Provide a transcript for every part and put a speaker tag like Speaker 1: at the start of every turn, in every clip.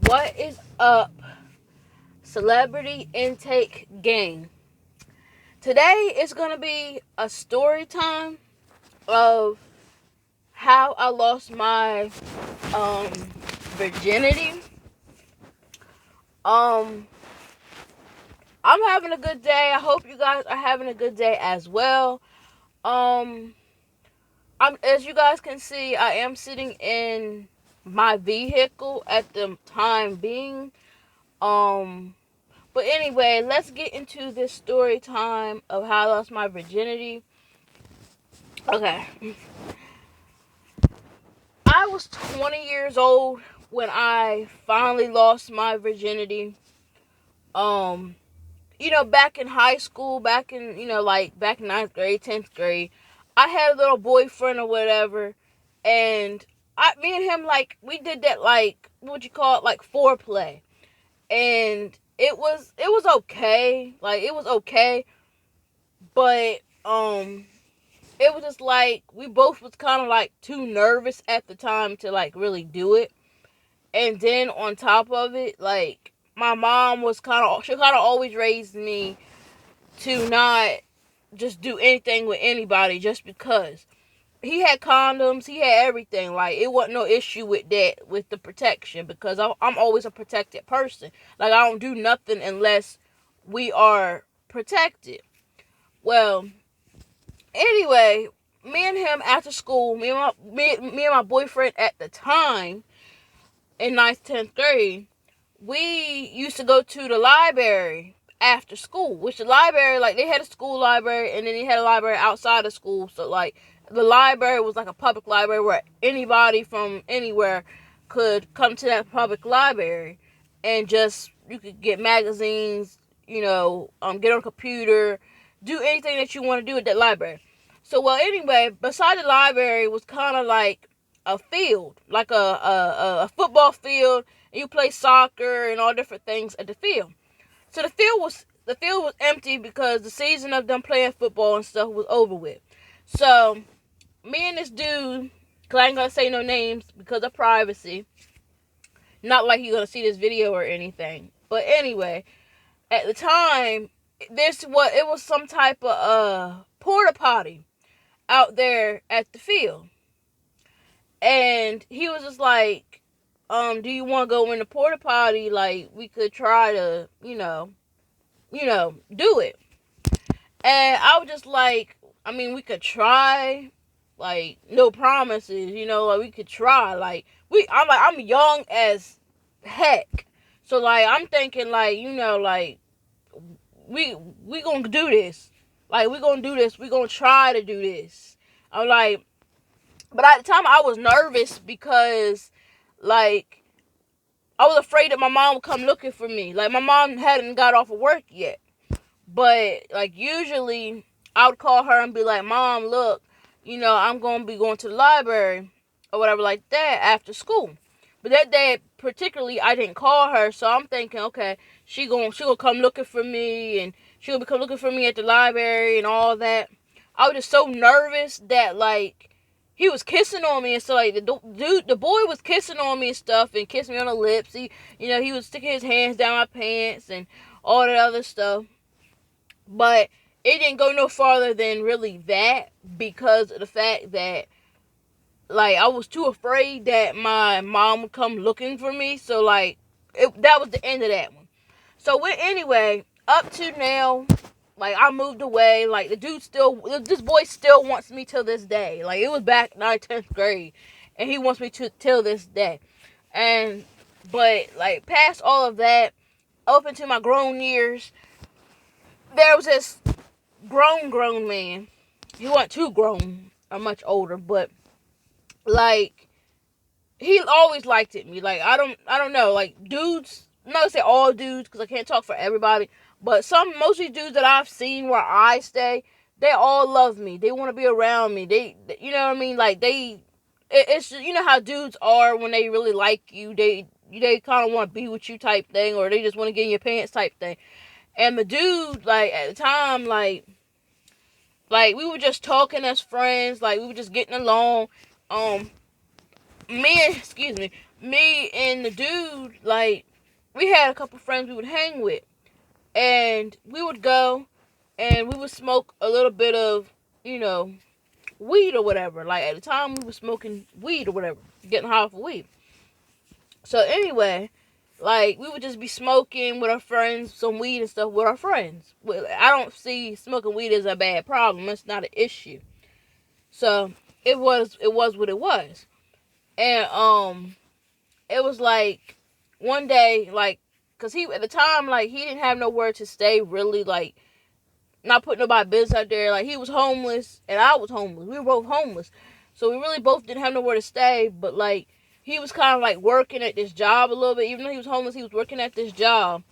Speaker 1: What is up, celebrity intake gang? Today is going to be a story time of how I lost my virginity. Um I'm having a good day. I hope you guys are having a good day as well. Um as you guys can see, I am sitting in my vehicle at the time being. Um But anyway, let's get into this story time of how I lost my virginity. Okay. I was 20 years old when I finally lost my virginity. Um, back in high school, back in, back in ninth grade, 10th grade, I had a little boyfriend or whatever. And me and him, we did that, what would you call it? Like foreplay. And it was okay. Like, it was okay. But it was just like we both was kind of like too nervous at the time to like really do it. And then on top of it, like my mom was she kind of always raised me to not just do anything with anybody just because. He had condoms, he had everything. Like, it wasn't no issue with that, with the protection, because I'm always a protected person. Like, I don't do nothing unless we are protected. Well, anyway, me and him after school, me and my boyfriend at the time in ninth, 10th grade, we used to go to the library after school. Which the library, like, they had a school library and then they had a library outside of school. So like the library was like a public library where anybody from anywhere could come to that public library and just you could get magazines, get on a computer, do anything that you want to do at that library. So, well, anyway, beside the library was kind of like a field, like a football field. And you play soccer and all different things at the field. So the field was empty because the season of them playing football and stuff was over with. So me and this dude, cause I ain't gonna say no names because of privacy. Not like you're gonna see this video or anything. But anyway, at the time, it was some type of porta potty out there at the field. And he was just like, do you want to go in the porta potty? Like, we could try to, do it. And I was just like, I mean, we could try. Like, no promises, like, we could try. Like, I'm young as heck. So, like, I'm thinking, like, like, we gonna do this. Like, we gonna do this. We gonna try to do this. I'm like, but at the time I was nervous because, like, I was afraid that my mom would come looking for me. Like, my mom hadn't got off of work yet. But, like, usually I would call her and be like, Mom, look, I'm going to be going to the library or whatever like that after school. But that day, particularly, I didn't call her. So I'm thinking, okay, she gonna come looking for me, and she gonna come looking for me at the library and all that. I was just so nervous that, like, he was kissing on me and so, like, the boy was kissing on me and stuff and kissing me on the lips. He was sticking his hands down my pants and all that other stuff. But it didn't go no farther than really that, because of the fact that, like, I was too afraid that my mom would come looking for me. So, like, that was the end of that one. So, anyway, up to now, like, I moved away. Like, this boy still wants me till this day. Like, it was back 9th, 10th grade, and he wants me till this day. But, like, past all of that, up into my grown years, there was this grown man. He wasn't too grown, or much older, but, like, he always liked me. Like, I don't know, like, dudes, I'm not gonna say all dudes, because I can't talk for everybody, but most of these dudes that I've seen where I stay, they all love me. They want to be around me. They, you know what I mean? Like, it's just, how dudes are when they really like you. They kind of want to be with you type thing, or they just want to get in your pants type thing. And the dude, like, at the time, like, we were just talking as friends. Like, we were just getting along. Excuse me, me and the dude, like, we had a couple friends we would hang with, and we would go and we would smoke a little bit of, you know, weed or whatever. Like, at the time, we were smoking weed or whatever, getting high off of weed. So anyway, like, we would just be smoking with our friends, some weed and stuff with our friends. I don't see smoking weed as a bad problem. It's not an issue. So it was what it was. And it was like one day, like, cause he at the time, like, he didn't have nowhere to stay, really, like, not putting nobody business out there. Like, he was homeless and I was homeless. We were both homeless, so we really both didn't have nowhere to stay. But like, he was kind of like working at this job a little bit, even though he was homeless. He was working at this job,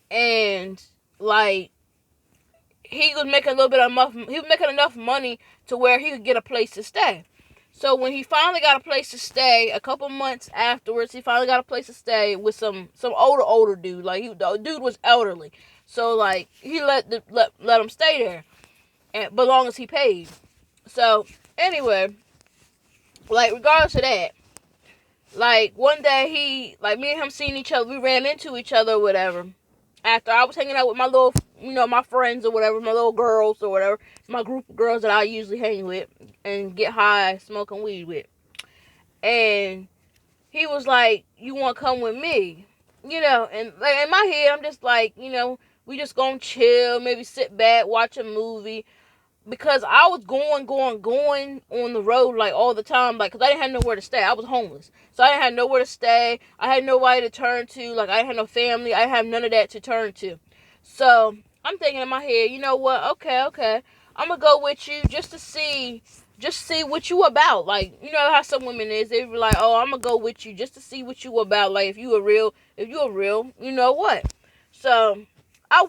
Speaker 1: and like, he was making a little bit of enough. He was making enough money to where he could get a place to stay. So when he finally got a place to stay, a couple months afterwards, he finally got a place to stay with some older dude. Like, the dude was elderly, so like, he let him stay there, and but long as he paid. So anyway, like, regardless of that, like, one day me and him seeing each other, we ran into each other or whatever. After I was hanging out with my little, my friends or whatever, my little girls or whatever, my group of girls that I usually hang with and get high smoking weed with. And he was like, "You want to come with me?" And like, in my head, I'm just like, we just gonna chill, maybe sit back, watch a movie. Because I was going on the road, like, all the time, like, because I didn't have nowhere to stay. I was homeless, so I didn't have nowhere to stay. I had nobody to turn to. Like, I didn't have no family. I didn't have none of that to turn to. So I'm thinking in my head, you know what? Okay, I'm gonna go with you just see what you about. Like, you know how some women is. They be like, "Oh, I'm gonna go with you just to see what you about. Like, if you a real, you know what?" So I'm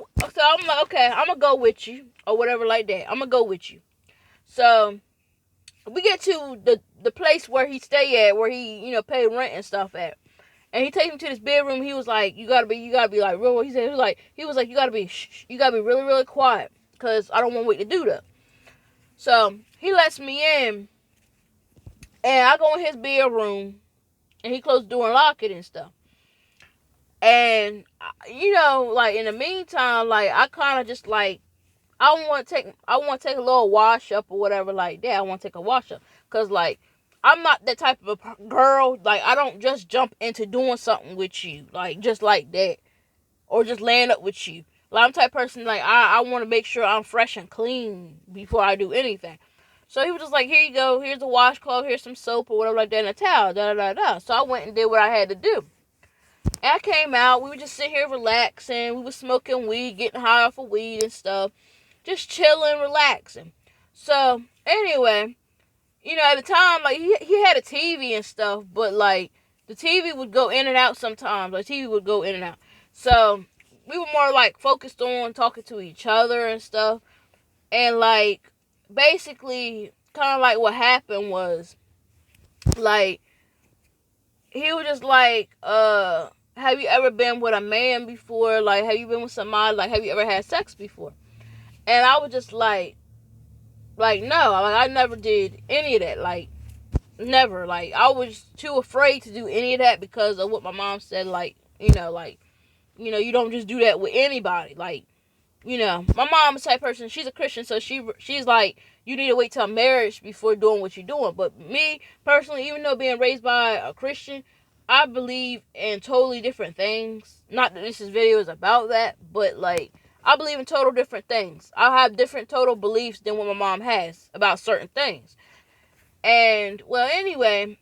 Speaker 1: like, okay, I'm gonna go with you or whatever like that. I'm gonna go with you. So we get to the place where he stay at, where he pay rent and stuff at, and he takes me to this bedroom. He was like, you gotta be like real. He was like, you gotta be really really quiet, cause I don't want to wake the dude up. So he lets me in, and I go in his bedroom, and he closed the door and lock it and stuff. And like, in the meantime, like, I kind of just like, I want to take a little wash up or whatever like that. I want to take a wash up, cause like, I'm not that type of a girl. Like, I don't just jump into doing something with you, like, just like that, or just laying up with you. Like, I'm the type of person, like, I want to make sure I'm fresh and clean before I do anything. So he was just like, here you go, here's a washcloth, here's some soap or whatever like that, and a towel, da da da da. So I went and did what I had to do. And I came out, we were just sitting here relaxing, we were smoking weed, getting high off of weed and stuff, just chilling, relaxing. So anyway, at the time, like, he had a TV and stuff, but like, the TV would go in and out sometimes. Like, TV would go in and out. So we were more like focused on talking to each other and stuff. And like, basically, kind of like what happened was, like, he was just like, have you ever been with a man before? Like, have you been with somebody? Like, have you ever had sex before? And I was just like, no, like, I never did any of that. Like, never. Like, I was too afraid to do any of that because of what my mom said. Like, you don't just do that with anybody. Like, my mom's the type of person, she's a Christian, so she's like, you need to wait till marriage before doing what you're doing. But me, personally, even though being raised by a Christian, I believe in totally different things. Not that this video is about that, but like, I believe in total different things. I have different total beliefs than what my mom has about certain things. And, well, anyway,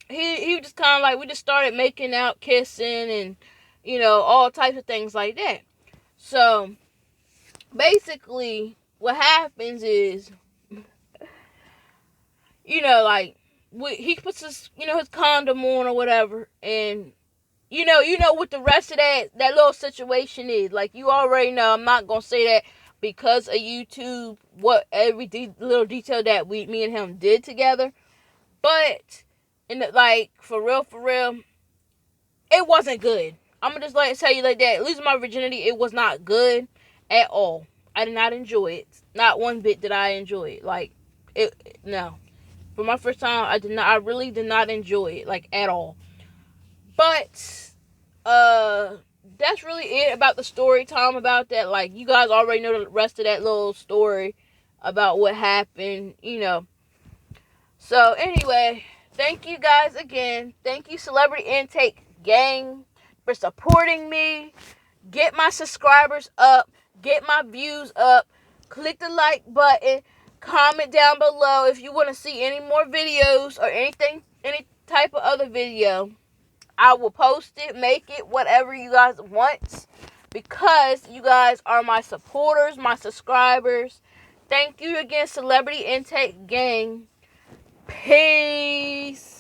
Speaker 1: he just kind of like, we just started making out, kissing, and, all types of things like that. So basically, what happens is, like, he puts his condom on or whatever, and what the rest of that little situation is. Like, you already know. I'm not gonna say that because of YouTube, what every little detail that me and him did together, but like, for real, it wasn't good. I'm gonna just like tell you like that. Losing my virginity, it was not good at all. I did not enjoy it. Not one bit did I enjoy it. Like, no. For my first time, I really did not enjoy it, like, at all. But that's really it about the story time about that. Like, you guys already know the rest of that little story about what happened, So anyway, thank you guys again. Thank you, Celebrity Intake Gang, for supporting me. Get my subscribers up. Get my views up. Click the like button. Comment down below if you want to see any more videos or anything, any type of other video. I will post it, make it, whatever you guys want, because you guys are my supporters, my subscribers. Thank you again, Celebrity Intake Gang. Peace.